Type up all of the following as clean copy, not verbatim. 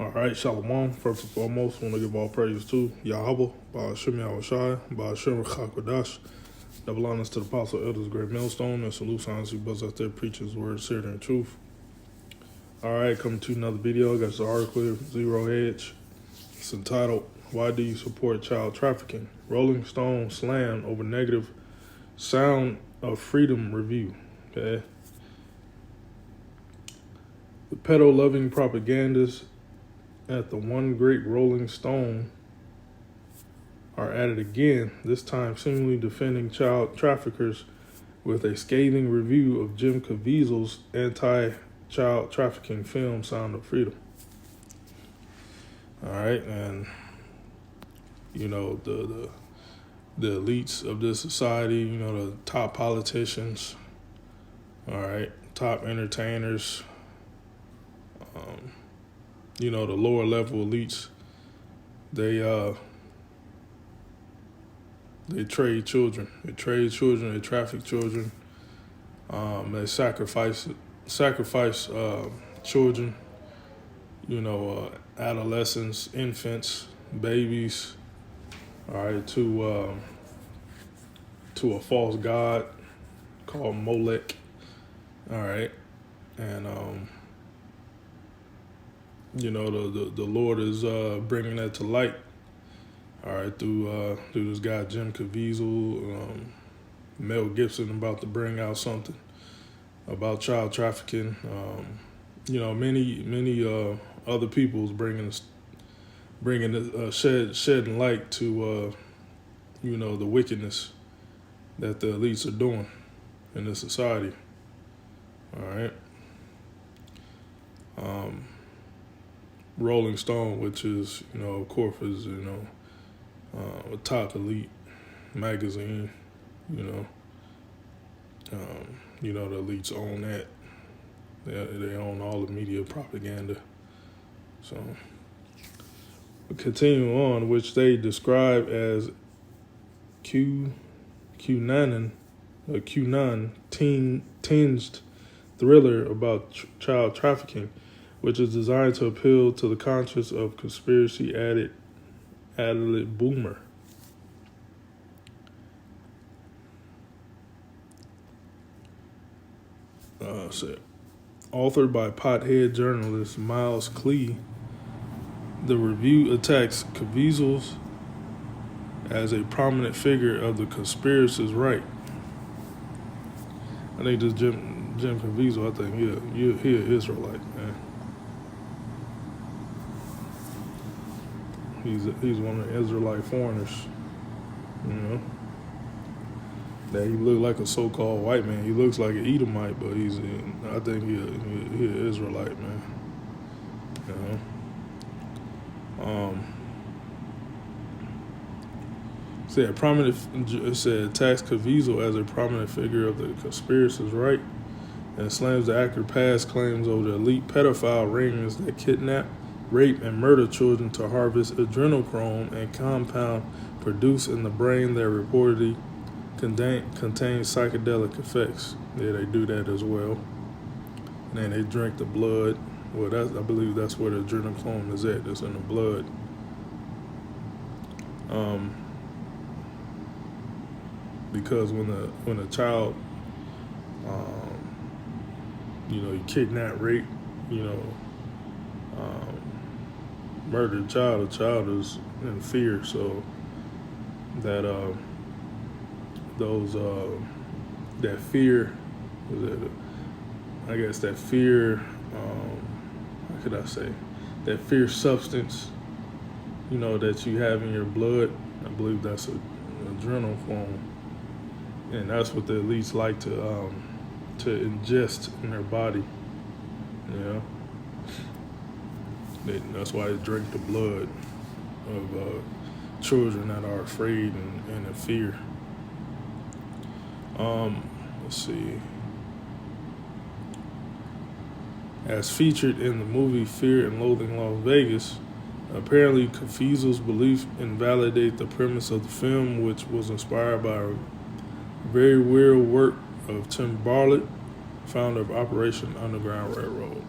All right, Shalom. First and foremost, I want to give all praise to Yahweh, Ba'ashem Yahushai, Ba'ashem Rachakadash. Double honors to the apostle, elders, great millstone, and salute signs who buzz out there, preachers, word, spirit, and truth. All right, coming to another video. I got this article here, Zero Edge. It's entitled, Why Do You Support Child Trafficking? Rolling Stone slammed over negative sound of freedom review. Okay. The pedo-loving propagandists at the one great Rolling Stone are at it again, this time seemingly defending child traffickers with a scathing review of Jim Caviezel's anti-child trafficking film, Sound of Freedom. All right, and you know, the elites of this society, you know, the top politicians, all right, top entertainers, you know, the lower level elites, they trade children. They traffic children. They sacrifice children, you know, adolescents, infants, babies, all right, to a false god called Molech, all right, and you know, the Lord is bringing that to light, all right, through this guy Jim Caviezel, Mel Gibson about to bring out something about child trafficking. You know, many other people's shedding light to you know, the wickedness that the elites are doing in this society. All right. Rolling Stone, which is, you know, of course, is, you know, a top elite magazine, you know. You know, the elites own that. They own all the media propaganda. So, continuing on, which they describe as QAnon tinged thriller about child trafficking, which is designed to appeal to the conscience of conspiracy addict boomer. Authored by pothead journalist Miles Klee, the review attacks Caviezel as a prominent figure of the conspiracy's right. I think this Jim Caviezel, I think he an Israelite, man. He's one of the Israelite foreigners, you know. That he look like a so-called white man. He looks like an Edomite, but I think he an Israelite, man. You know. It said attacks Caviezel as a prominent figure of the conspiracy's right, and slams the actor past claims over the elite pedophile rings that kidnap, rape, and murder children to harvest adrenochrome and compound produced in the brain that reportedly contains psychedelic effects. Yeah, they do that as well. And then they drink the blood. Well, I believe that's where the adrenochrome is at. It's in the blood. Because when a child, you know, you kidnap, rape, you know, murder a child is in fear. So that that fear, I guess that fear, how could I say, that fear substance, you know, that you have in your blood, I believe that's adrenochrome, and that's what the elites like to ingest in their body, you know. That's why they drink the blood of children that are afraid and in fear. Let's see. As featured in the movie Fear and Loathing Las Vegas, apparently Caviezel's belief invalidates the premise of the film, which was inspired by a very weird work of Tim Bartlett, founder of Operation Underground Railroad.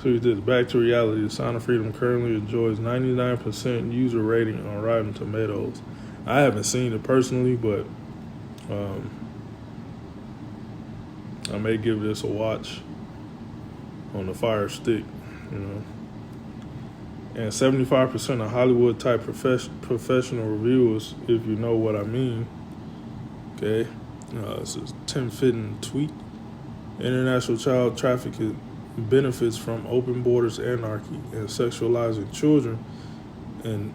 So he did. Back to reality. The Sound of Freedom currently enjoys 99% user rating on Rotten Tomatoes. I haven't seen it personally, but I may give this a watch on the Fire Stick, you know. And 75% of Hollywood type professional reviewers, if you know what I mean. Okay, this is Tim Fitton tweet. International child trafficking benefits from open borders anarchy and sexualizing children, and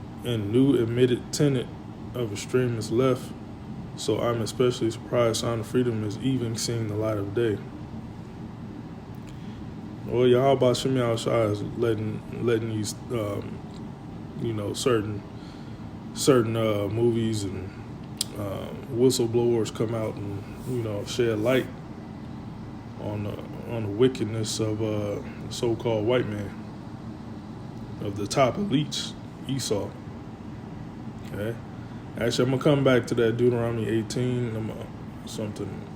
new admitted tenet of extremist left. So I'm especially surprised Sound of Freedom is even seeing the light of day. Well, Yahweh Shem Yahushua is letting these, certain movies and whistleblowers come out and shed light on the wickedness of so-called white man, of the top elites, Esau. Okay, actually, I'm gonna come back to that Deuteronomy 18.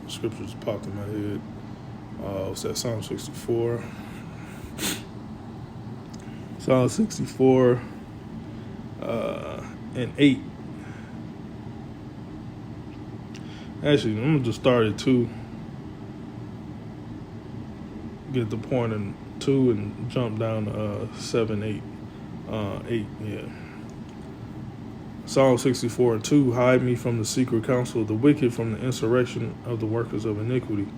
Scripture just popped in my head. What's that? Psalm 64. Psalm 64 and 8. Actually, I'm gonna just start at 2. Get the point in 2 and jump down to 7, 8. 8, yeah. Psalm 64 and 2. Hide me from the secret counsel of the wicked, from the insurrection of the workers of iniquity.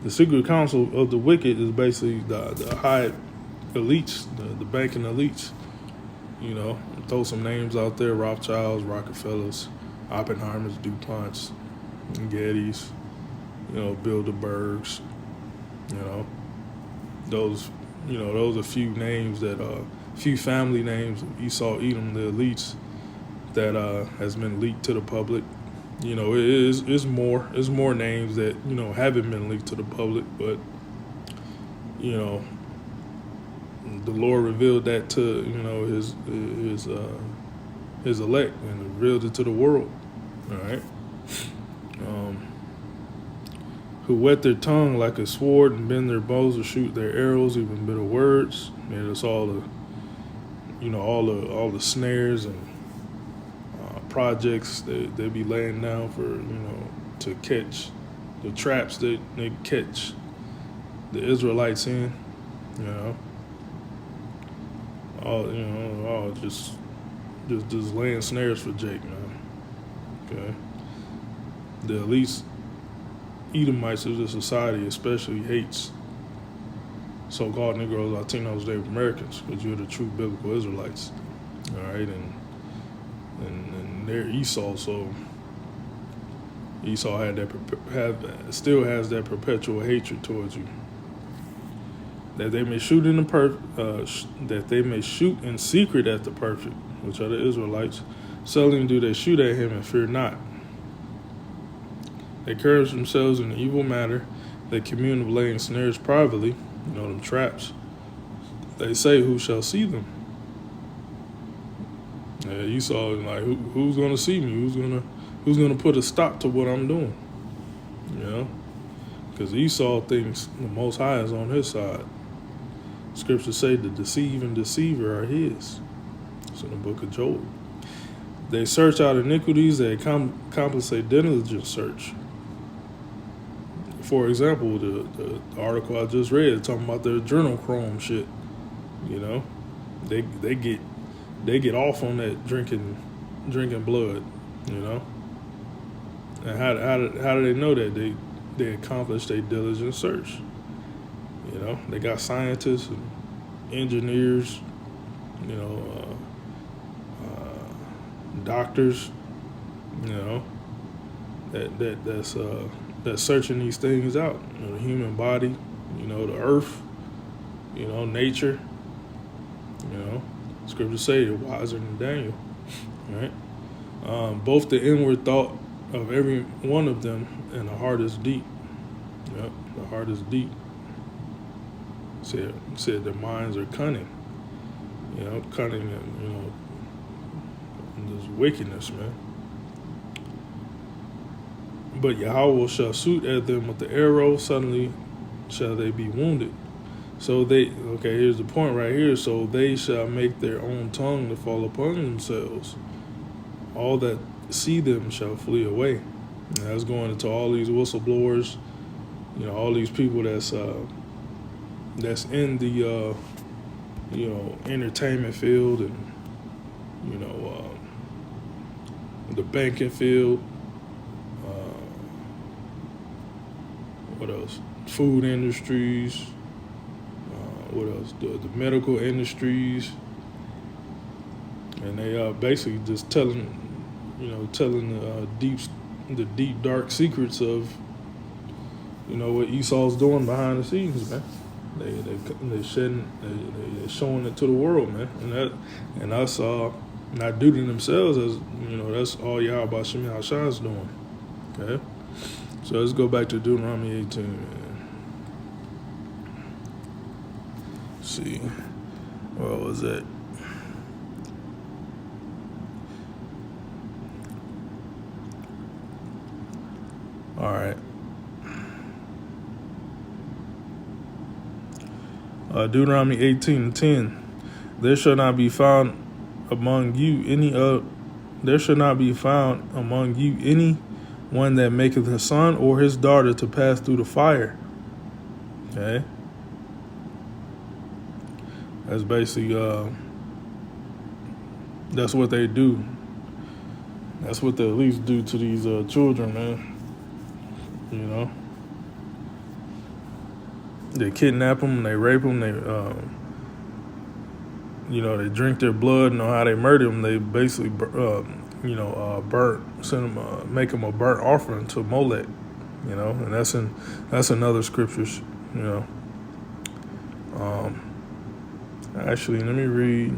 The secret counsel of the wicked is basically the high elites, the banking elites. Throw some names out there: Rothschilds, Rockefellers, Oppenheimers, DuPonts, Gettys, Bilderbergs. Those are few names few family names of Esau, Edom, the elites that has been leaked to the public. It's more names that haven't been leaked to the public, but the Lord revealed that to his elect, and revealed it to the world. All right. Who wet their tongue like a sword and bend their bows to shoot their arrows, even bitter words. That's all the snares and projects that they be laying down for to catch the traps that they catch the Israelites in. Just laying snares for Jake, man. Okay. The elites, Edomites of the society especially hates so-called Negroes, Latinos, Native Americans, because you're the true biblical Israelites. All right, and they're Esau, so Esau still has that perpetual hatred towards you. That they may shoot in secret at the perfect, which are the Israelites. Seldom do they shoot at him and fear not. They encourage themselves in the evil matter. They commune of laying snares privately, them traps. They say, who shall see them? Yeah, Esau is like, who's gonna see me? Who's gonna put a stop to what I'm doing? Because Esau thinks the Most High is on his side. Scriptures say the deceive and deceiver are his. It's in the book of Job. They search out iniquities. They accomplish a diligent search. For example, the article I just read talking about their adrenochrome shit. They get off on that drinking blood. And how do they know that? They accomplished a diligent search. They got scientists and engineers, doctors, that's searching these things out. The human body, the earth, nature. Scriptures say they're wiser than Daniel. Right? Both the inward thought of every one of them and the heart is deep. Yep, the heart is deep. Said their minds are cunning. Cunning and this wickedness, man. But Yahweh shall shoot at them with the arrow, suddenly shall they be wounded. So here's the point right here. So they shall make their own tongue to fall upon themselves. All that see them shall flee away. And that's going into all these whistleblowers, all these people that's in the entertainment field and the banking field. What else? Food industries. What else? The medical industries. And they are basically just telling the deep dark secrets of what Esau's doing behind the scenes, man. They're showing it to the world, man, and that's not due to themselves, as that's all Yahweh Shem Yahshua doing. Okay, so let's go back to Deuteronomy 18, man. Let's see, what was that? All right. Deuteronomy 18:10. There shall not be found among you any one that maketh his son or his daughter to pass through the fire. Okay. That's basically that's what they do. That's what they at least do to these children, man. They kidnap them, they rape them, they drink their blood. And how they murder them? They basically make them a burnt offering to Molech. And that's in other scriptures. Actually, let me read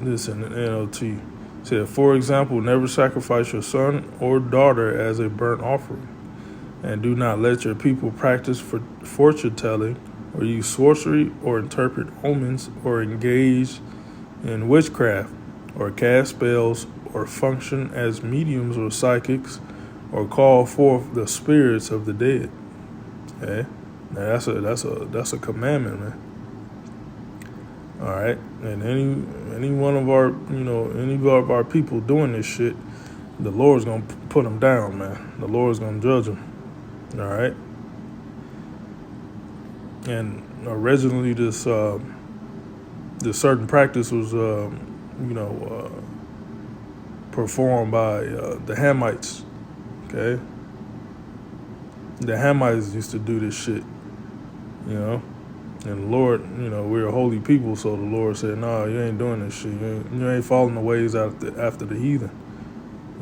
this in the NLT. It said, for example, never sacrifice your son or daughter as a burnt offering, and do not let your people practice fortune telling, or use sorcery, or interpret omens, or engage in witchcraft, or cast spells, or function as mediums or psychics, or call forth the spirits of the dead. Okay, now that's a commandment, man. All right, and any one of our any of our people doing this shit, the Lord's gonna put them down, man. The Lord's gonna judge them. All right, and originally this certain practice was performed by the Hamites. Okay, the Hamites used to do this shit, And the Lord, we're a holy people, so the Lord said, "No, you ain't doing this shit. You ain't following the ways after the heathen,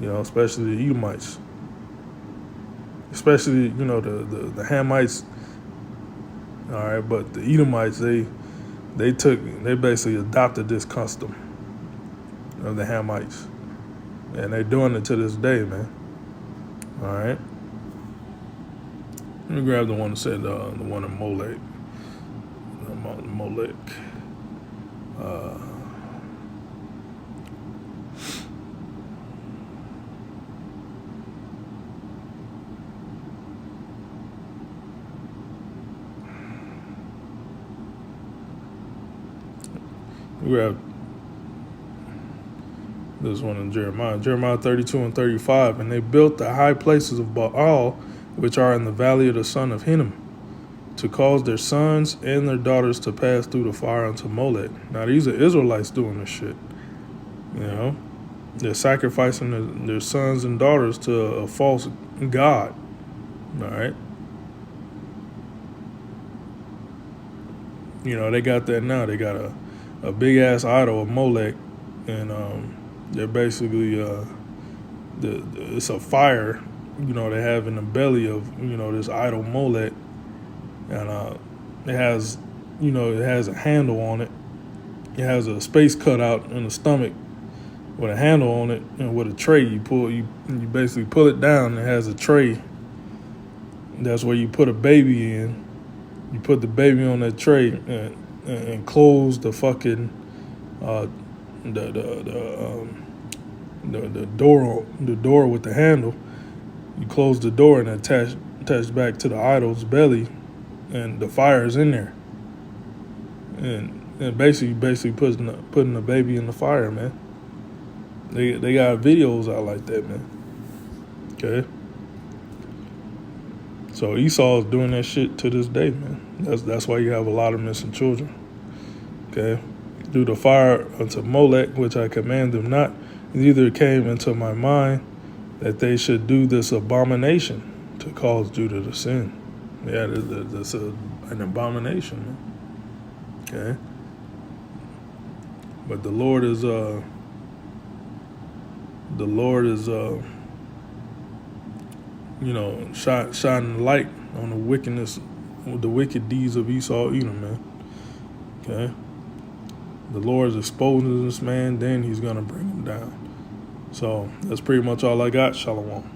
especially the Edomites, especially the Hamites. All right, but the Edomites, they basically adopted this custom of the Hamites, and they're doing it to this day, man. All right, let me grab the one that said the one in Molech. Molech. We grab this one in Jeremiah 32 and 35. And they built the high places of Baal, which are in the valley of the son of Hinnom, to cause their sons and their daughters to pass through the fire unto Molech. Now, these are Israelites doing this shit. They're sacrificing their sons and daughters to a false god. All right. They got that now. They got a big ass idol of Molech, and they're basically it's a fire. They have in the belly of this idol Molech. And it has a handle on it. It has a space cutout in the stomach with a handle on it, and with a tray you basically pull it down. It has a tray. That's where you put a baby in. You put the baby on that tray and close the fucking the door with the handle, You close the door and attach back to the idol's belly, and the fire is in there. And basically putting the baby in the fire, man. They got videos out like that, man. Okay. So Esau is doing that shit to this day, man. That's why you have a lot of missing children. Okay. Do the fire unto Molech, which I command them not. Neither came into my mind that they should do this abomination to cause Judah to sin. Yeah, that's an abomination, man. Okay. But the Lord is shining light on the wickedness, the wicked deeds of Esau, Edom, man. Okay. The Lord is exposing this man, then he's gonna bring him down. So that's pretty much all I got. Shalom.